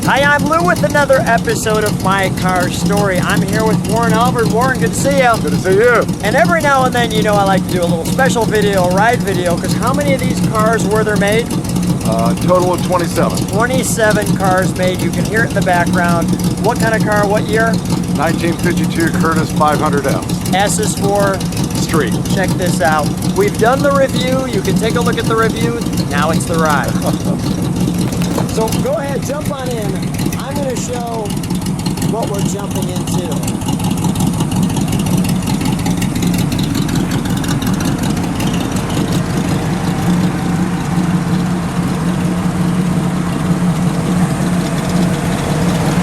Hi, I'm Lou with another episode of My Car Story. I'm here with Warren Alvord. Warren, good to see you. Good to see you. And every now and then, you know, I like to do a little special video, ride video, because how many of these cars were there made? Total of 27. 27 cars made. You can hear it in the background. What kind of car, what year? 1952 Kurtis 500S. S is for? Street. Check this out. We've done the review. You can take a look at the review. Now it's the ride. So go ahead, jump on in. I'm going to show what we're jumping into.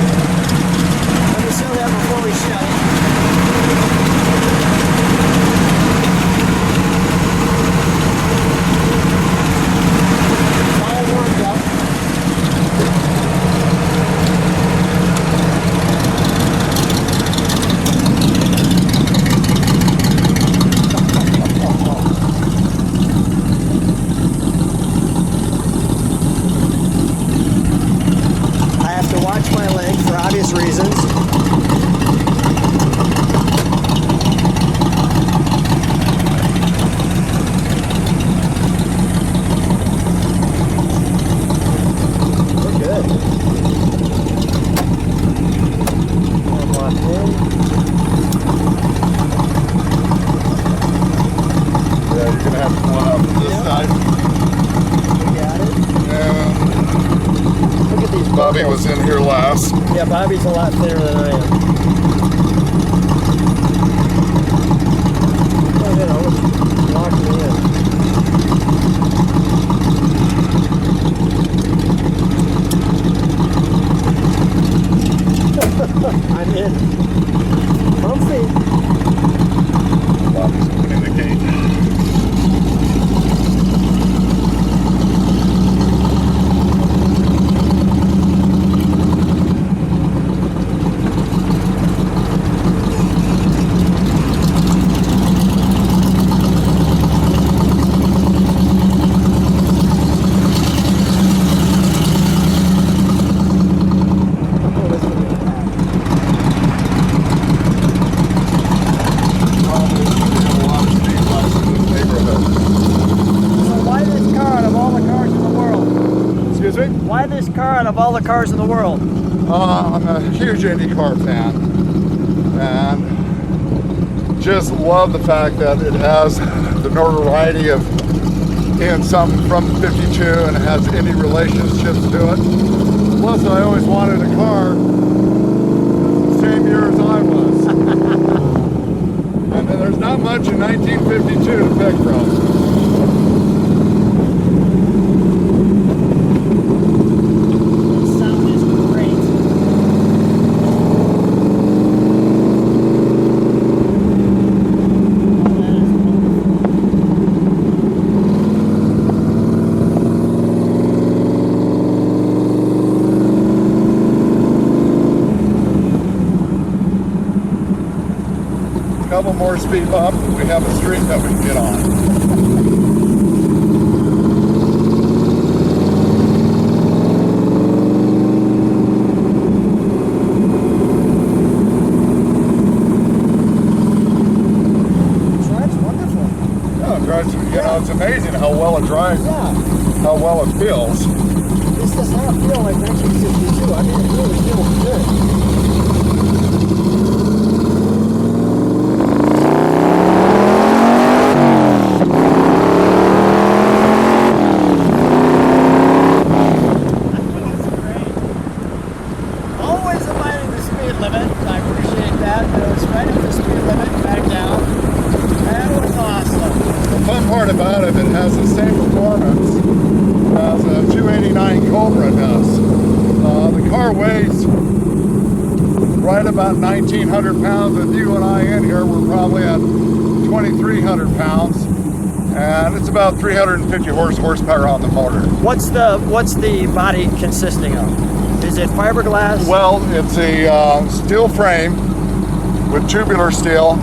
Let me show that before we shut it. It's all warmed up. For obvious reasons. We're good. I'm locked in. Yeah, you're going to have to pull out this side. We got it. Yeah. Look at these Bobby buckles. was in here last. Yeah, Bobby's a lot thinner than I am. Go ahead, I'll lock me in. I'm in. Comfy. Bobby's opening the gate. Why this car out of all the cars in the world? I'm a huge IndyCar fan and just love the fact that it has the notoriety of being something from 52 and it has Indy relationships to it. Plus, I always wanted a car the same year as I was. And then there's not much in 1952 to pick from. Couple more speed bumps, and we have a street that we can get on. Drives wonderful. Yeah, it drives, you know, it's amazing how well it drives, Yeah. how well it feels. This does not feel like 1952. I mean, it really feels good. About it, it has the same performance as a 289 Cobra does. The car weighs right about 1,900 pounds. With you and I in here, we're probably at 2,300 pounds, and it's about 350 horsepower on the motor. What's the body consisting of? Is it fiberglass? Well, it's a steel frame with tubular steel.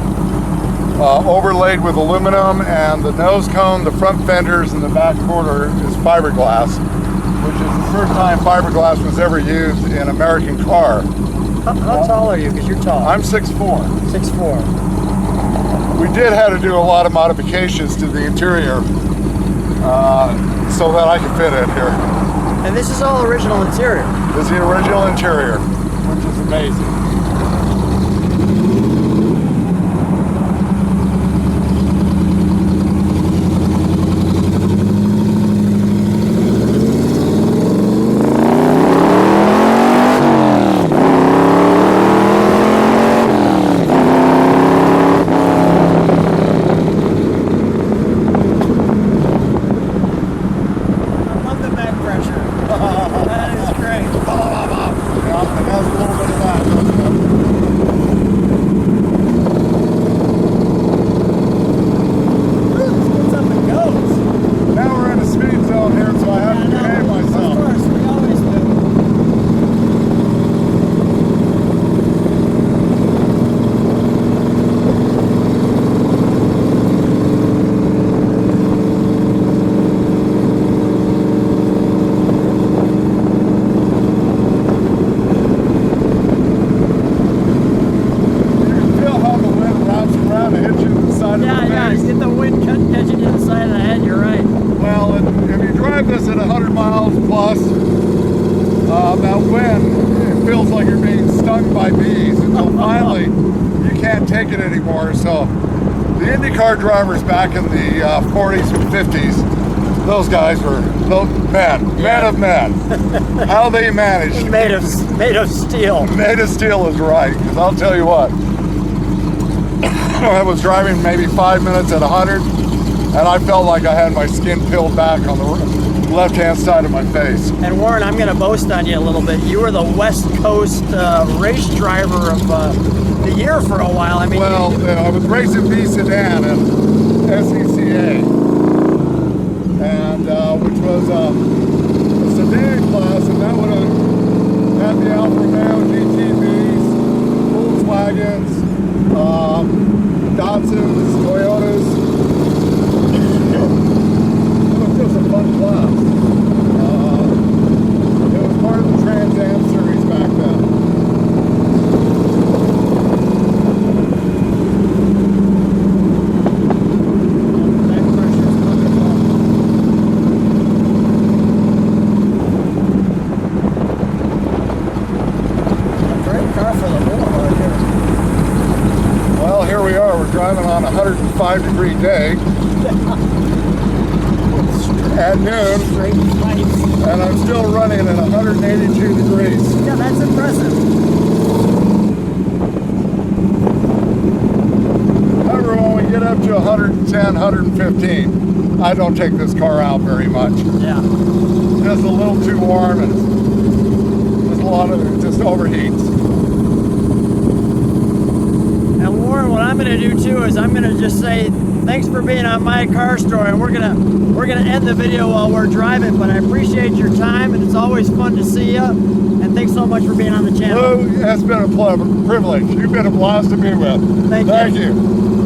Overlaid with aluminum, and the nose cone, the front fenders, and the back quarter is fiberglass. which is the first time fiberglass was ever used in an American car. How tall are you? Because you're tall. I'm 6'4". 6'4". We did have to do a lot of modifications to the interior so that I could fit in here. And this is all original interior. This is the original interior, which is amazing. That wind, it feels like you're being stung by bees until finally you can't take it anymore. So the IndyCar drivers back in the 40s and 50s, those guys were men of men. How they managed. Made of steel. Made of steel is right, because I'll tell you what, I was driving maybe 5 minutes at 100, and I felt like I had my skin peeled back on the left-hand side of my face. And Warren, I'm going to boast on you a little bit. You were the West Coast race driver of the year for a while. I mean, well, I was racing B sedan and SECA, and which was a sedan class, and that would have had the Alfa Romeo GTBs, Volkswagens, Datsuns, Toyotas. It was a fun class. It was part of the Trans Am series back then. great car for the boulevard here. Well, here we are. We're driving on a 105-degree day at noon, and I'm still running at 182 degrees. Yeah, that's impressive. However, when we get up to 110, 115, I don't take this car out very much. Yeah. Just a little too warm, and there's a lot of it just overheats. And Warren, what I'm going to do too is I'm going to just say thanks for being on My Car Story, and we're gonna end the video while we're driving. But I appreciate your time, and it's always fun to see you. And thanks so much for being on the channel. Well, it's been a privilege. You've been a blast to be with. Thank you. Thank you.